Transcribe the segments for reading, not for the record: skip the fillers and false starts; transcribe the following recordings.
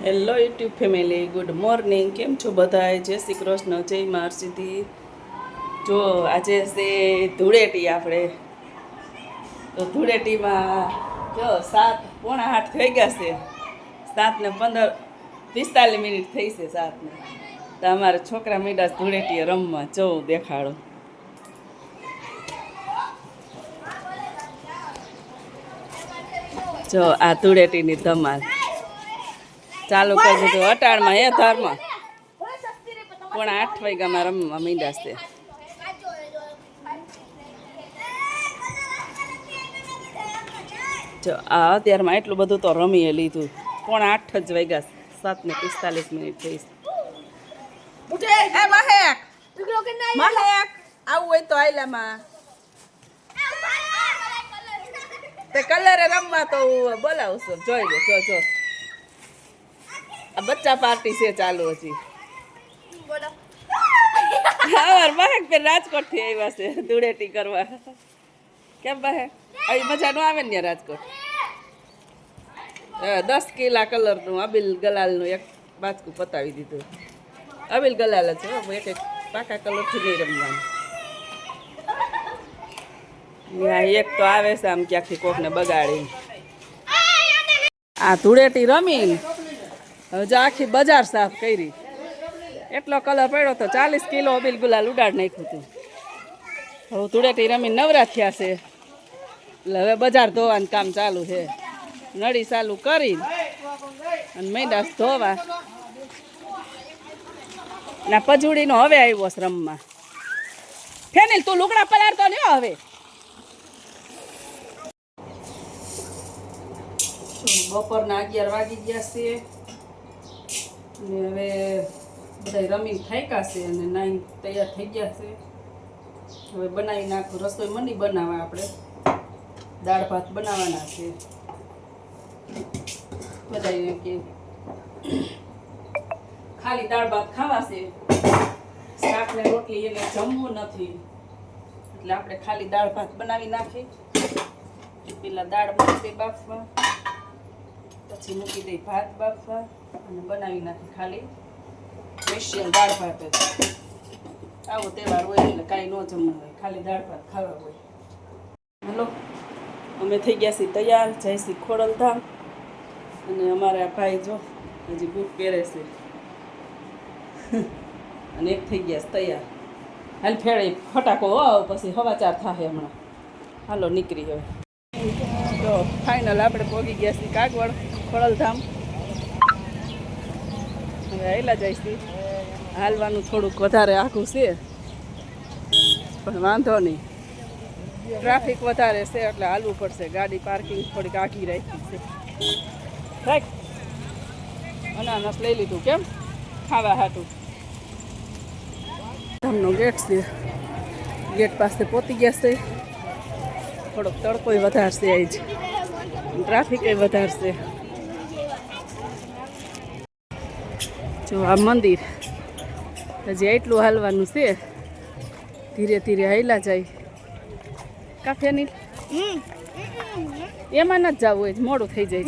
Hello YouTube family, good morning. કેમ છો બધા? જય શ્રી કૃષ્ણ, જય મારસીથી. જો આજે છે ધૂળેટી આપણે. તો ધૂળેટીમાં જો 7:45 થઈ ગયા છે. 7:45 થઈ છે 7 ને. તો અમારા છોકરા મીડા ધૂળેટીએ રમવા જવું દેખાડો. જો આ ધૂળેટીની ધમાલ ચાલુ કરી દીધું અટાણમાં. હે ધર્મ 7:45 વાગ્યામાં રમવા મીંડાશે. જો આ અત્યારમાં એટલું બધું તો રમીએ લીધું. 7:45 જ વાગ્યા. 7:45 થઈ. આવું હોય તો આયલામાં તે કલરે રમવા તો બોલાવશો. જોઈ લો, જો આ બચ્ચા પાર્ટી છે ચાલુ હજી. મહેક બેન રાજકોટ થી આવ્યા છે ધૂળેટી કરવા. કેમ મહેક? આવી મજા નો આવે ને રાજકોટ? 10 કિલા કલરનું અબીલ ગલાલનું એક બાચકું પતાવી દીધું. અબીલ ગલાલ જ છે, એક પાકા કલરથી નહીં રમવાનું. એક તો આવે છે આમ ક્યાંકથી કોકને બગાડી. આ ધૂળેટી રમીને હવે જો આખી બજાર સાફ કરી. એટલો કલર પડ્યો તો 40 કિલો અબીલ ગુલાલ ઉડાડ નાખ્યું હતું. હવે ધૂળેટી રમીને નવરા થયા છે એટલે હવે બજાર ધોવાનું કામ ચાલુ છે. નળી ચાલુ કરી અને મેંડા ધોવા. ના પજુડીનો હવે આવ્યો છે રમવા. ફેનિલ તું લુગડા પલાળતો ને હવે. બપોરના 11 વાગી ગયા છે અને હવે બધા રમીને થાક્યા છે અને નાઈ તૈયાર થઈ ગયા છે. હવે બનાવી નાખું. રસોઈ મંડી બનાવવા. આપણે દાળ ભાત બનાવવાના છે. બધાને કે ખાલી દાળ ભાત ખાવા છે, શાક ને રોટલી એને જમવું નથી, એટલે આપણે ખાલી દાળ ભાત બનાવી નાખી. પેલા દાળ મૂકી દઈ બાફવા, પછી મૂકી દઈ ભાત બાફવા અને બનાવી નાખી ખાલી સ્પેશિયલ દાળ ભાત જ. આવો તહેવાર હોય એટલે કાંઈ ન જમવું હોય, ખાલી દાળ ભાત ખાવા હોય. હલો, અમે થઈ ગયા છીએ તૈયાર. જઈશી ખોડલધામ. અને અમારા ભાઈ જો હજી બૂટ પહેરે છે અને એક થઈ ગયા તૈયાર. હાલ ફેરે ફટાકો પછી હવાચાર થાય હમણાં. હાલો નીકળી હવે. તો ફાઇનલ આપણે પહોંચી ગયા છીએ કાગવડ ખોડલધામ. હવે આવેલા જઈશી. હાલવાનું થોડુંક વધારે આઘું છે પણ વાંધો નહીં. ટ્રાફિક વધારે છે એટલે હાલવું પડશે. ગાડી પાર્કિંગ થોડીક આઘી રાખી છે. રાઈટ. અનાનસ લઈ લીધું કેમ ખાવા હાટું. ધામનો ગેટ છે. ગેટ પાસે પહોંચી ગયા છે. થોડોક તડકોય વધારશે આજ, ટ્રાફિક વધારશે. જો આ મંદિર હજી એટલું હાલવાનું છે. ધીરે ધીરે હાલ્યા જાય. કાફેની એમાં નથી જવું હોય, મોડું થઈ જાય.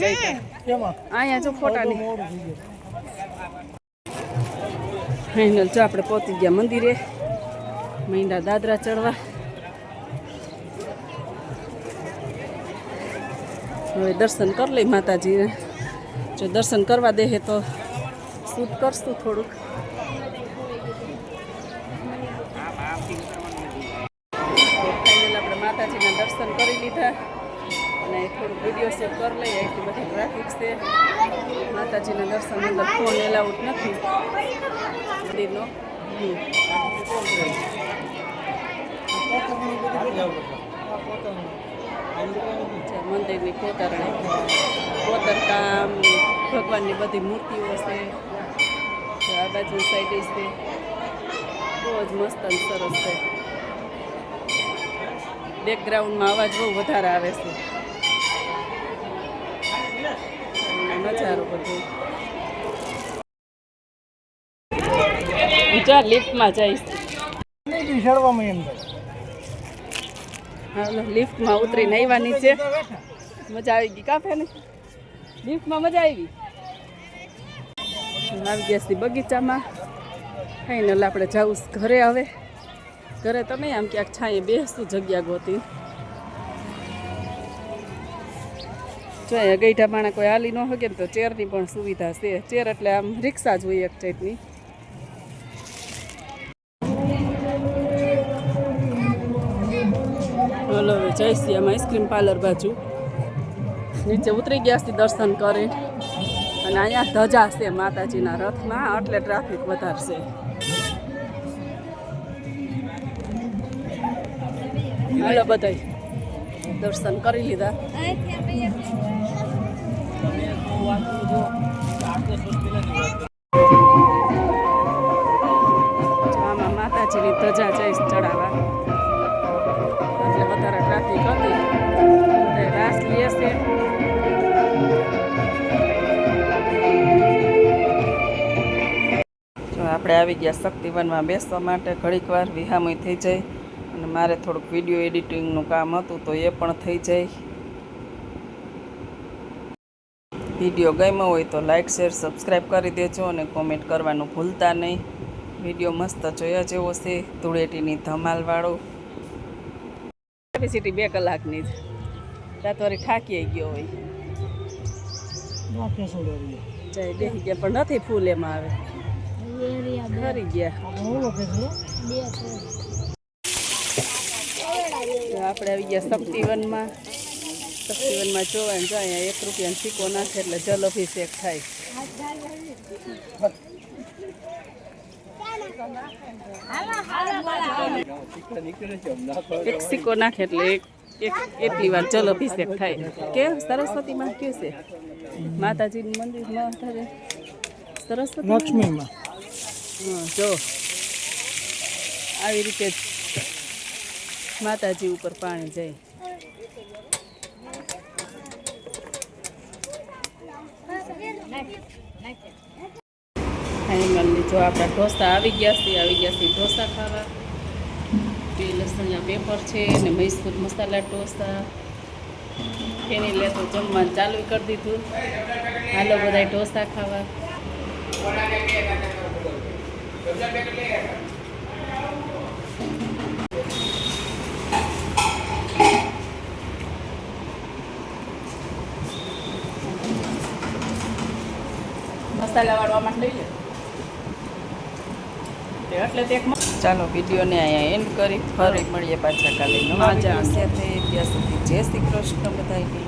અહીંયા જો ફોટાની ફાઇનલ. જો આપણે પહોંચી ગયા મંદિરે. મૈંડા દાદરા ચડવા. હવે દર્શન કરી લઈ માતાજીને. જો દર્શન કરવા દે તો શૂટ કરશું થોડુંક. ફાઇનલ આપણે માતાજીના દર્શન કરી લીધા અને થોડુંક વિડીયો શૂટ કરી લઈએ. એટલી બધી ટ્રાફિક છે. માતાજીના દર્શન અંદર ફોન એલાઉડ નથી. મંદિરનો મંદિરની કોતરકામ, ભગવાનની બધી મૂર્તિઓ છે. આ બાજુ સાઈડ છે. બહુ જ મસ્ત અને સરસ છે. બેકગ્રાઉન્ડમાં અવાજ બહુ વધારે આવે છે. નજારો બધો. ચાલ લિફ્ટમાં જઈશ. હાલો લિફ્ટમાં ઉતરીને આવ્યા નીચે. મજા આવી ગઈ કાફે ને? લિફ્ટમાં મજા આવી. આવી ગયા છીએ બગીચામાં. ફાઇનલ આપણે જવું ઘરે. હવે ઘરે તો નહીં, આમ ક્યાંક છાંયે બેસતું જગ્યા ગોતી. જો અહીંયા ગઈઠા માણા કોઈ હાલી ન શકે ને તો ચેરની પણ સુવિધા છે. ચેર એટલે આમ રિક્ષા જ હોય એક ટાઈપની. હલો હવે જઈશી આમાં આઈસ્ક્રીમ પાર્લર બાજુ. નીચે ઉતરી ગયા છે દર્શન કરી. અને અહીંયા ધજા છે માતાજીના રથમાં, એટલે ટ્રાફિક વધારશે. હાલો બધાય દર્શન કરી લીધા. આમાં માતાજીની ધજા જઈશ ચડાવવા, એટલે વધારે ટ્રાફિક હતી. રાસ લે છે. આપણે આવી ગયા શક્તિવનમાં બેસવા માટે. ઘડીક વાર વિહામય થઈ જાય અને મારે થોડુંક વિડીયો એડિટિંગનું કામ હતું તો એ પણ થઈ જાય. વિડીયો ગમ્યો હોય તો લાઇક શેર સબસ્ક્રાઈબ કરી દેજો અને કોમેન્ટ કરવાનું ભૂલતા નહીં. વિડીયો મસ્ત જોયા જેવો છે, ધૂળેટીની ધમાલવાળો. કેપેસિટી 2 કલાકની જ. રાતવારી થાકી ગયો હોય જય બેસી ગયા પણ નથી ફૂલ એમાં આવે ખરી ગયા. આપણે આવી ગયા શક્તિવનમાં. શક્તિવનમાં જોવાનું જાય, 1 રૂપિયાનો સિક્કો નાખે એટલે જલ અભિષેક થાય. એક સિક્કો નાખે એટલે એટલી વાર જલ અભિષેક થાય. કે સરસ્વતીમાં કયું છે માતાજીનું મંદિરમાં થાય સરસ્વતી લક્ષ્મીમાં. જો આવી રીતે માતાજી ઉપર પાણી જાય. ફાઇનલી જો આપણા ઢોસા આવી ગયા છે ઢોસા ખાવા. 2 લસણિયા પેપર છે ને મૈસૂર મસાલા ઢોસા. એની લે તો જમવાનું ચાલુ કરી દીધું. હાલો બધા ઢોસા ખાવા. મસાલા વાળવામાં લઈ લે એટલે તે ચાલો વિડીયોને અહીંયા એન્ડ કરી ફરી મળીએ પાછા કાલે નવા સાથે. ત્યાં સુધી જય શ્રી કૃષ્ણ બધાને.